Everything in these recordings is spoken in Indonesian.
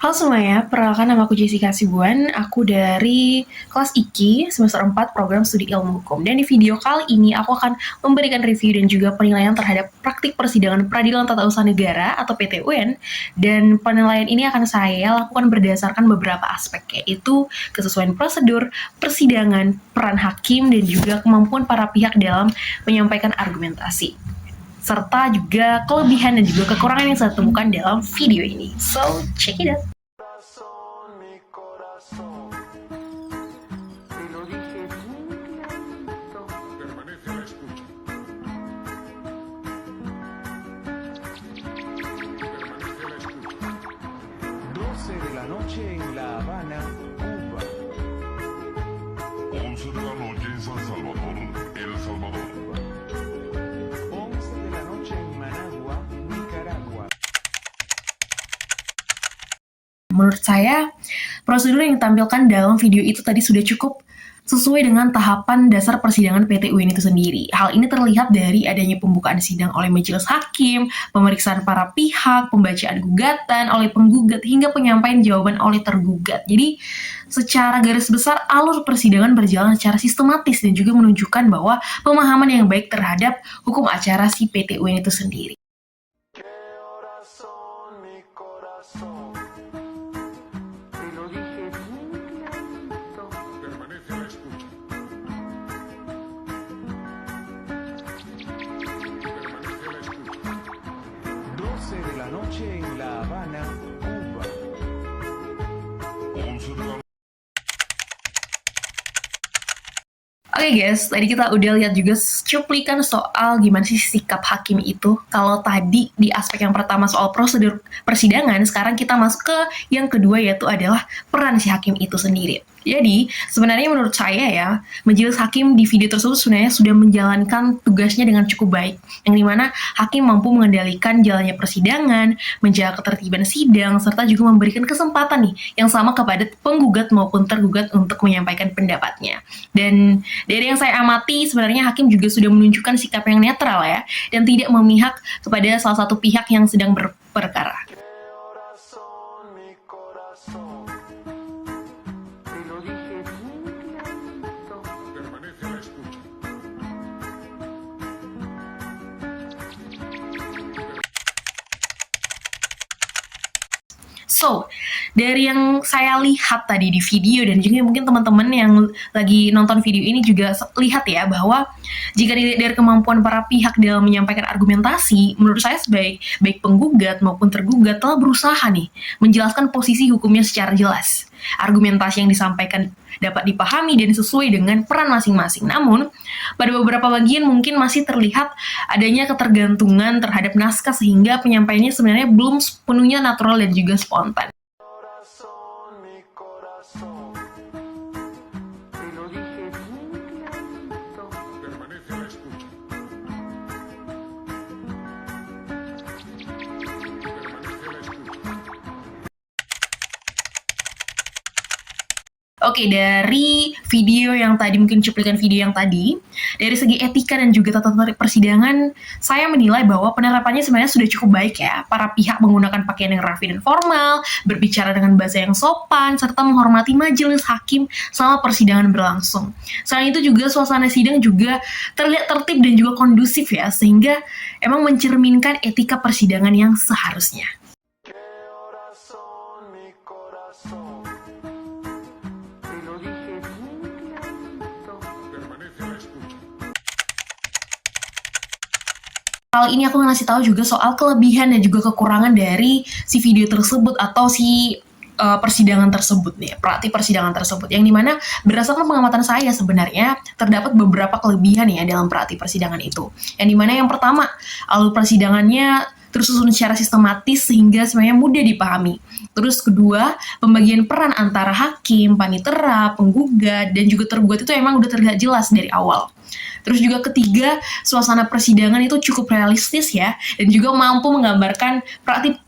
Halo semuanya, perkenalkan nama aku Jessica Sibuan, aku dari kelas IKI semester 4 program studi ilmu hukum. Dan di video kali ini aku akan memberikan review dan juga penilaian terhadap praktik persidangan Peradilan Tata Usaha Negara atau PTUN. Dan penilaian ini akan saya lakukan berdasarkan beberapa aspek, yaitu kesesuaian prosedur, persidangan, peran hakim, dan juga kemampuan para pihak dalam menyampaikan argumentasi, serta juga kelebihan dan juga kekurangan yang saya temukan dalam video ini. So, check it out. Permanece a la escucha. Permanece a la escucha. 12 de la noche en La Habana, Cuba. 11 de la noche en San Salvador, El Salvador. 11 de la noche en Managua, Nicaragua. Menurut saya, prosedur yang ditampilkan dalam video itu tadi sudah cukup sesuai dengan tahapan dasar persidangan PTUN itu sendiri. Hal ini terlihat dari adanya pembukaan sidang oleh majelis hakim, pemeriksaan para pihak, pembacaan gugatan oleh penggugat, hingga penyampaian jawaban oleh tergugat. Jadi, secara garis besar, alur persidangan berjalan secara sistematis dan juga menunjukkan bahwa pemahaman yang baik terhadap hukum acara si PTUN itu sendiri. Permanece a la escucha. Permanece a la escucha. 12 de la noche en La Habana, Cuba. 11 de la Oke guys, tadi kita udah lihat juga cuplikan soal gimana sih sikap hakim itu. Kalau tadi di aspek yang pertama soal prosedur persidangan, sekarang kita masuk ke yang kedua, yaitu adalah peran si hakim itu sendiri. Jadi, sebenarnya menurut saya ya, majelis hakim di video tersebut sebenarnya sudah menjalankan tugasnya dengan cukup baik. Yang dimana hakim mampu mengendalikan jalannya persidangan, menjaga ketertiban sidang, serta juga memberikan kesempatan nih yang sama kepada penggugat maupun tergugat untuk menyampaikan pendapatnya. Dan dari yang saya amati, sebenarnya hakim juga sudah menunjukkan sikap yang netral ya, dan tidak memihak kepada salah satu pihak yang sedang berperkara. Permanece a la escucha. So, dari yang saya lihat tadi di video dan juga mungkin teman-teman yang lagi nonton video ini juga lihat ya bahwa jika dilihat dari kemampuan para pihak dalam menyampaikan argumentasi, menurut saya baik penggugat maupun tergugat telah berusaha nih menjelaskan posisi hukumnya secara jelas. Argumentasi yang disampaikan dapat dipahami dan sesuai dengan peran masing-masing. Namun, pada beberapa bagian mungkin masih terlihat adanya ketergantungan terhadap naskah sehingga penyampaiannya sebenarnya belum sepenuhnya natural dan juga spontan. Permanece a la escucha. Permanece a la escucha. Oke, dari video yang tadi, mungkin cuplikan video yang tadi, dari segi etika dan juga tata tertib persidangan, saya menilai bahwa penerapannya sebenarnya sudah cukup baik ya. Para pihak menggunakan pakaian yang rapi dan formal, berbicara dengan bahasa yang sopan, serta menghormati majelis hakim selama persidangan berlangsung. Selain itu juga suasana sidang juga terlihat tertib dan juga kondusif ya, sehingga emang mencerminkan etika persidangan yang seharusnya. Permanece a la escucha. Hal ini aku ngasih tahu juga soal kelebihan dan juga kekurangan dari si video tersebut atau si persidangan tersebut nih, praktik persidangan tersebut, yang dimana berdasarkan pengamatan saya sebenarnya terdapat beberapa kelebihan ya dalam praktik persidangan itu. Yang dimana yang pertama, alur persidangannya tersusun secara sistematis sehingga sebenarnya mudah dipahami. Terus kedua, pembagian peran antara hakim, panitera, penggugat, dan juga tergugat itu emang udah terlihat jelas dari awal. Terus juga ketiga, suasana persidangan itu cukup realistis ya, dan juga mampu menggambarkan praktik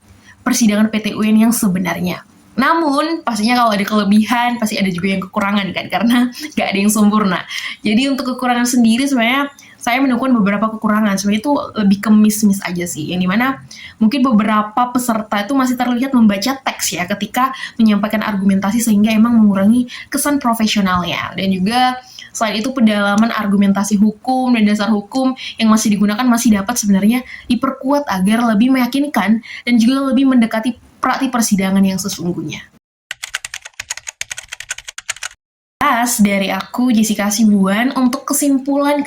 persidangan PTUN yang sebenarnya. Namun, pastinya kalau ada kelebihan, pasti ada juga yang kekurangan kan, karena nggak ada yang sempurna. Jadi untuk kekurangan sendiri sebenarnya saya menemukan beberapa kekurangan. Sebenarnya itu lebih ke miss aja sih, yang dimana mungkin beberapa peserta itu masih terlihat membaca teks ya ketika menyampaikan argumentasi, sehingga emang mengurangi kesan profesionalnya. Dan juga selain itu pendalaman argumentasi hukum dan dasar hukum yang masih digunakan masih dapat sebenarnya diperkuat agar lebih meyakinkan dan juga lebih mendekati praktik persidangan yang sesungguhnya. Dari aku, Jessica Sibuan, untuk kesimpulan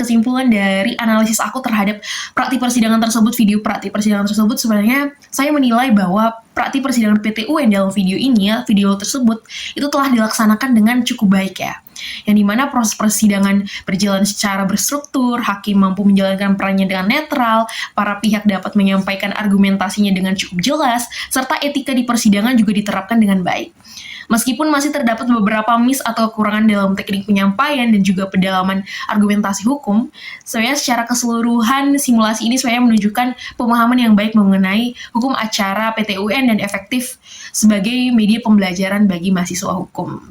dari analisis aku terhadap praktik persidangan tersebut, video praktik persidangan tersebut, sebenarnya saya menilai bahwa praktik persidangan PT-UN dalam video ini, video tersebut, itu telah dilaksanakan dengan cukup baik ya. Yang dimana proses persidangan berjalan secara berstruktur, hakim mampu menjalankan perannya dengan netral, para pihak dapat menyampaikan argumentasinya dengan cukup jelas, serta etika di persidangan juga diterapkan dengan baik. Meskipun masih terdapat beberapa miss atau kekurangan dalam teknik penyampaian dan juga pendalaman argumentasi hukum, sebenarnya secara keseluruhan simulasi ini sebenarnya menunjukkan pemahaman yang baik mengenai hukum acara PT-UN dan efektif sebagai media pembelajaran bagi mahasiswa hukum.